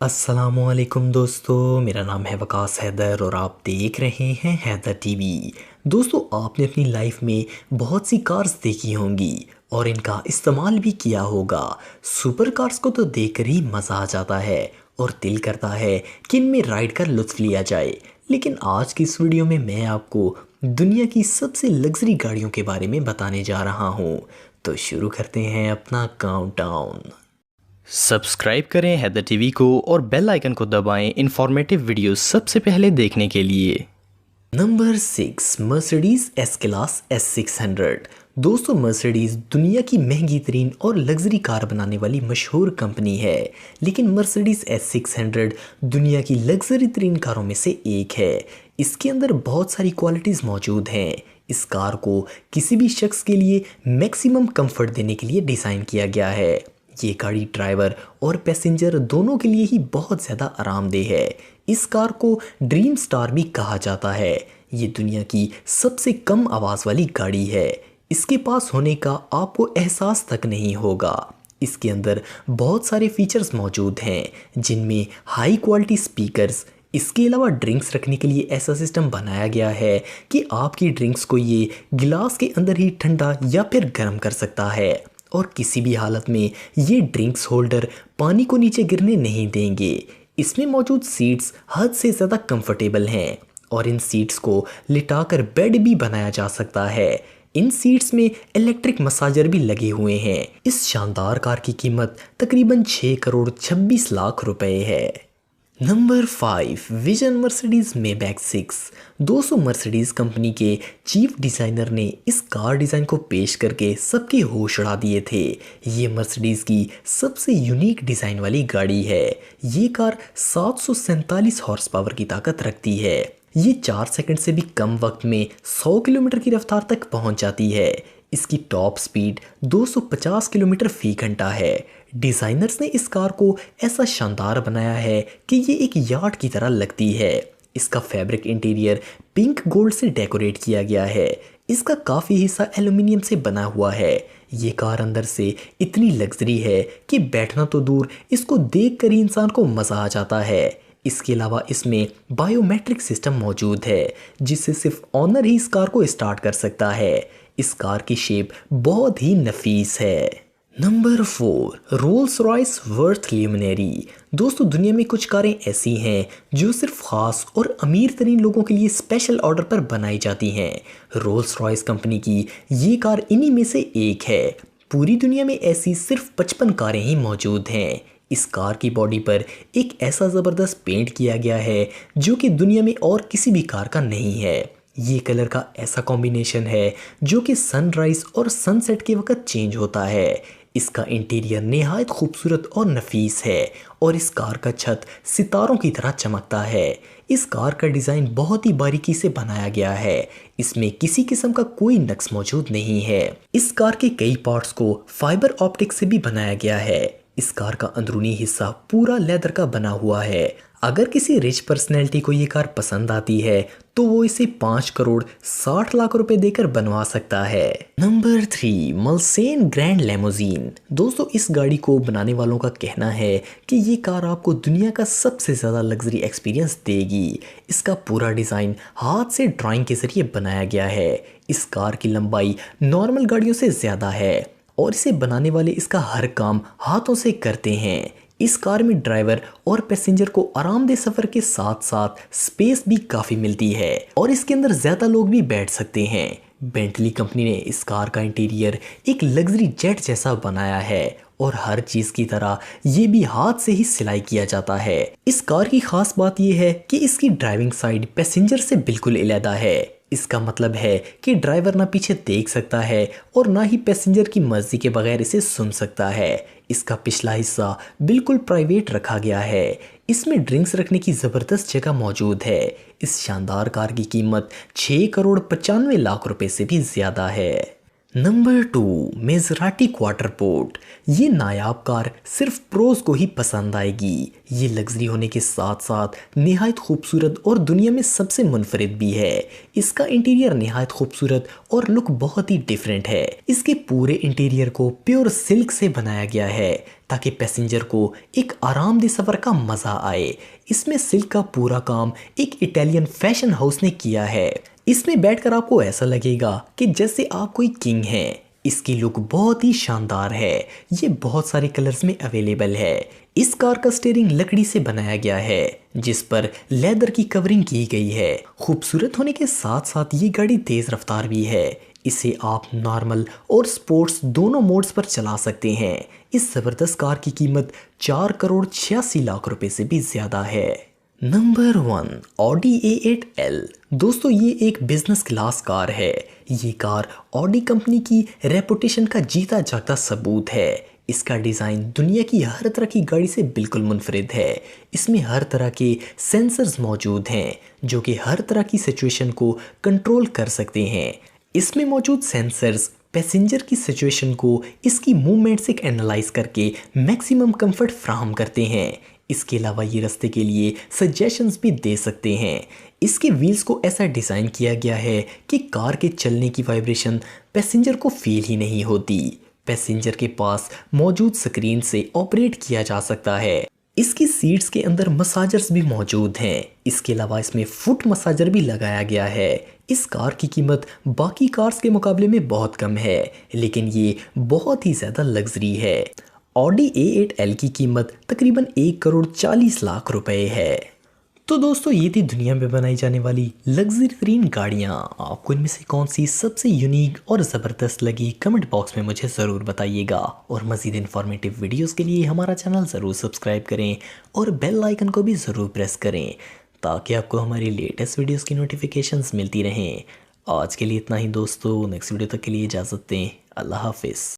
अस्सलामुअलैकुम दोस्तों, मेरा नाम है वकास हैदर और आप देख रहे हैं हैदर टीवी। दोस्तों, आपने अपनी लाइफ में बहुत सी कार्स देखी होंगी और इनका इस्तेमाल भी किया होगा। सुपर कार्स को तो देखकर ही मज़ा आ जाता है और दिल करता है कि इनमें राइड कर लुत्फ़ लिया जाए। लेकिन आज की इस वीडियो में मैं आपको दुनिया की सबसे लग्जरी गाड़ियों के बारे में बताने जा रहा हूँ। तो शुरू करते हैं अपना काउंटडाउन। सब्सक्राइब करें हैदर टीवी को और बेल आइकन को दबाएं इन्फॉर्मेटिव वीडियो सबसे पहले देखने के लिए। Number 6, Mercedes S class S600। दोस्तों, मर्सिडीज दुनिया की महंगी तरीन और लग्जरी कार बनाने वाली मशहूर कंपनी है। लेकिन मर्सिडीज S600 दुनिया की लग्जरी तरीन कारों में से एक है। इसके अंदर बहुत सारी क्वालिटीज़ मौजूद हैं। इस कार को किसी भी शख्स के लिए मैक्सिमम कंफर्ट देने के लिए डिज़ाइन किया गया है। ये गाड़ी ड्राइवर और पैसेंजर दोनों के लिए ही बहुत ज़्यादा आरामदेह है। इस कार को ड्रीम स्टार भी कहा जाता है। ये दुनिया की सबसे कम आवाज़ वाली गाड़ी है। इसके पास होने का आपको एहसास तक नहीं होगा। इसके अंदर बहुत सारे फीचर्स मौजूद हैं, जिनमें हाई क्वालिटी स्पीकर्स। इसके अलावा ड्रिंक्स रखने के लिए ऐसा सिस्टम बनाया गया है कि आपकी ड्रिंक्स को ये गिलास के अंदर ही ठंडा या फिर गर्म कर सकता है और किसी भी हालत में ये ड्रिंक्स होल्डर पानी को नीचे गिरने नहीं देंगे। इसमें मौजूद सीट्स हद से ज़्यादा कंफर्टेबल हैं और इन सीट्स को लिटाकर बेड भी बनाया जा सकता है। इन सीट्स में इलेक्ट्रिक मसाजर भी लगे हुए हैं। इस शानदार कार की कीमत तकरीबन 6 करोड़ 26 लाख रुपए है। Number 5, vision Mercedes Maybach 6। दोस्तों, मर्सिडीज कंपनी के चीफ डिज़ाइनर ने इस कार डिज़ाइन को पेश करके सबके होश उड़ा दिए थे। ये मर्सिडीज की सबसे यूनिक डिज़ाइन वाली गाड़ी है। ये कार 747 हॉर्स पावर की ताकत रखती है। ये 4 सेकंड से भी कम वक्त में 100 किलोमीटर की रफ्तार तक पहुंच जाती है। इसकी टॉप स्पीड 250 किलोमीटर फी घंटा है। डिज़ाइनर्स ने इस कार को ऐसा शानदार बनाया है कि ये एक यार्ड की तरह लगती है। इसका फैब्रिक इंटीरियर पिंक गोल्ड से डेकोरेट किया गया है। इसका काफ़ी हिस्सा एल्यूमिनियम से बना हुआ है। ये कार अंदर से इतनी लग्जरी है कि बैठना तो दूर, इसको देखकर ही इंसान को मज़ा आ जाता है। इसके अलावा इसमें बायोमेट्रिक सिस्टम मौजूद है, जिससे सिर्फ ऑनर ही इस कार को स्टार्ट कर सकता है। इस कार की शेप बहुत ही नफीस है। Number 4, Rolls Royce worth luminary. दोस्तों, दुनिया में कुछ कारें ऐसी हैं जो सिर्फ खास और अमीर तरीन लोगों के लिए स्पेशल ऑर्डर पर बनाई जाती हैं। रोल्स रॉयस कंपनी की ये कार इन्हीं में से एक है। पूरी दुनिया में ऐसी सिर्फ 55 कारें ही मौजूद हैं। इस कार की बॉडी पर एक ऐसा ज़बरदस्त पेंट किया गया है जो कि दुनिया में और किसी भी कार का नहीं है। ये कलर का ऐसा कॉम्बिनेशन है जो कि सनराइज और सनसेट के वक्त चेंज होता है। इसका इंटीरियर निहायत खूबसूरत और नफीस है और इस कार का छत सितारों की तरह चमकता है। इस कार का डिज़ाइन बहुत ही बारीकी से बनाया गया है। इसमें किसी किस्म का कोई नक्स मौजूद नहीं है। इस कार के कई पार्ट्स को फाइबर ऑप्टिक से भी बनाया गया है। इस कार का अंदरूनी हिस्सा पूरा लेदर का बना हुआ है। अगर किसी रिच पर्सनैलिटी को ये कार पसंद आती है तो वो इसे 5 करोड़ 60 लाख रुपए देकर बनवा सकता है। Number 3, Mulsanne grand limousine. दोस्तों, इस गाड़ी को बनाने वालों का कहना है कि ये कार आपको दुनिया का सबसे ज़्यादा लग्जरी एक्सपीरियंस देगी। इसका पूरा डिज़ाइन हाथ से ड्राइंग के जरिए बनाया गया है। इस कार की लंबाई नॉर्मल गाड़ियों से ज़्यादा है और इसे बनाने वाले इसका हर काम हाथों से करते हैं। इस कार में ड्राइवर और पैसेंजर को आरामदेह सफर के साथ साथ स्पेस भी काफ़ी मिलती है और इसके अंदर ज़्यादा लोग भी बैठ सकते हैं। बेंटली कंपनी ने इस कार का इंटीरियर एक लग्जरी जेट जैसा बनाया है और हर चीज़ की तरह ये भी हाथ से ही सिलाई किया जाता है। इस कार की खास बात यह है कि इसकी ड्राइविंग साइड पैसेंजर से बिल्कुल अलग है। इसका मतलब है कि ड्राइवर ना पीछे देख सकता है और ना ही पैसेंजर की मर्जी के बगैर इसे सुन सकता है। इसका पिछला हिस्सा बिल्कुल प्राइवेट रखा गया है। इसमें ड्रिंक्स रखने की ज़बरदस्त जगह मौजूद है। इस शानदार कार की कीमत 6 करोड़ 95 लाख रुपए से भी ज़्यादा है। नंबर 2, मेजराटी क्वार्टरपोर्ट। ये नायाब कार सिर्फ प्रोज को ही पसंद आएगी। ये लग्जरी होने के साथ साथ निहायत खूबसूरत और दुनिया में सबसे मुनफरिद भी है। इसका इंटीरियर निहायत खूबसूरत और लुक बहुत ही डिफरेंट है। इसके पूरे इंटीरियर को प्योर सिल्क से बनाया गया है ताकि पैसेंजर को एक आरामदेह सफ़र का मज़ा आए। इसमें सिल्क का पूरा काम एक इटालियन फैशन हाउस ने किया है। इसमें बैठकर आपको ऐसा लगेगा कि जैसे आप कोई किंग हैं। इसकी लुक बहुत ही शानदार है। ये बहुत सारे कलर्स में अवेलेबल है। इस कार का स्टीयरिंग लकड़ी से बनाया गया है जिस पर लेदर की कवरिंग की गई है। खूबसूरत होने के साथ साथ ये गाड़ी तेज रफ्तार भी है। इसे आप नॉर्मल और स्पोर्ट्स दोनों मोड्स पर चला सकते हैं। इस ज़बरदस्त कार की कीमत 4,86,00,000 रुपए से भी ज़्यादा है। Number 1, Audi A8L। दोस्तों ये एक बिजनेस क्लास कार है। ये कार ऑडी कंपनी की रेपुटेशन का जीता जागता सबूत है। इसका डिज़ाइन दुनिया की हर तरह की गाड़ी से बिल्कुल मुनफरिद है। इसमें हर तरह के सेंसर्स मौजूद हैं जो कि हर तरह की सिचुएशन को कंट्रोल कर सकते हैं। इसमें मौजूद सेंसर्स पैसेंजर की सिचुएशन को इसकी मूवमेंट से एनालाइज करके मैक्सिमम कंफर्ट फ्राहम करते हैं। इसके अलावा ये रास्ते के लिए सजेशंस भी दे सकते हैं। इसके व्हील्स को ऐसा डिज़ाइन किया गया है कि कार के चलने की वाइब्रेशन पैसेंजर को फील ही नहीं होती। पैसेंजर के पास मौजूद स्क्रीन से ऑपरेट किया जा सकता है। इसकी सीट्स के अंदर मसाजर्स भी मौजूद हैं। इसके अलावा इसमें फुट मसाजर भी लगाया गया है। इस कार की कीमत बाकी कार्स के मुकाबले में बहुत कम है लेकिन ये बहुत ही ज़्यादा लग्जरी है। ऑडी A8L की कीमत तकरीबन 1,40,00,000 रुपए है। तो दोस्तों ये थी दुनिया में बनाई जाने वाली लग्जरी तरीन गाड़ियाँ। आपको इनमें से कौन सी सबसे यूनिक और ज़बरदस्त लगी कमेंट बॉक्स में मुझे ज़रूर बताइएगा। और मज़ीद इन्फॉर्मेटिव वीडियोस के लिए हमारा चैनल ज़रूर सब्सक्राइब करें और बेल आइकन को भी ज़रूर प्रेस करें ताकि आपको हमारी लेटेस्ट वीडियोज़ की नोटिफिकेशंस मिलती रहें। आज के लिए इतना ही दोस्तों, नेक्स्ट वीडियो तक के लिए इजाज़त दें। अल्लाह हाफिज़।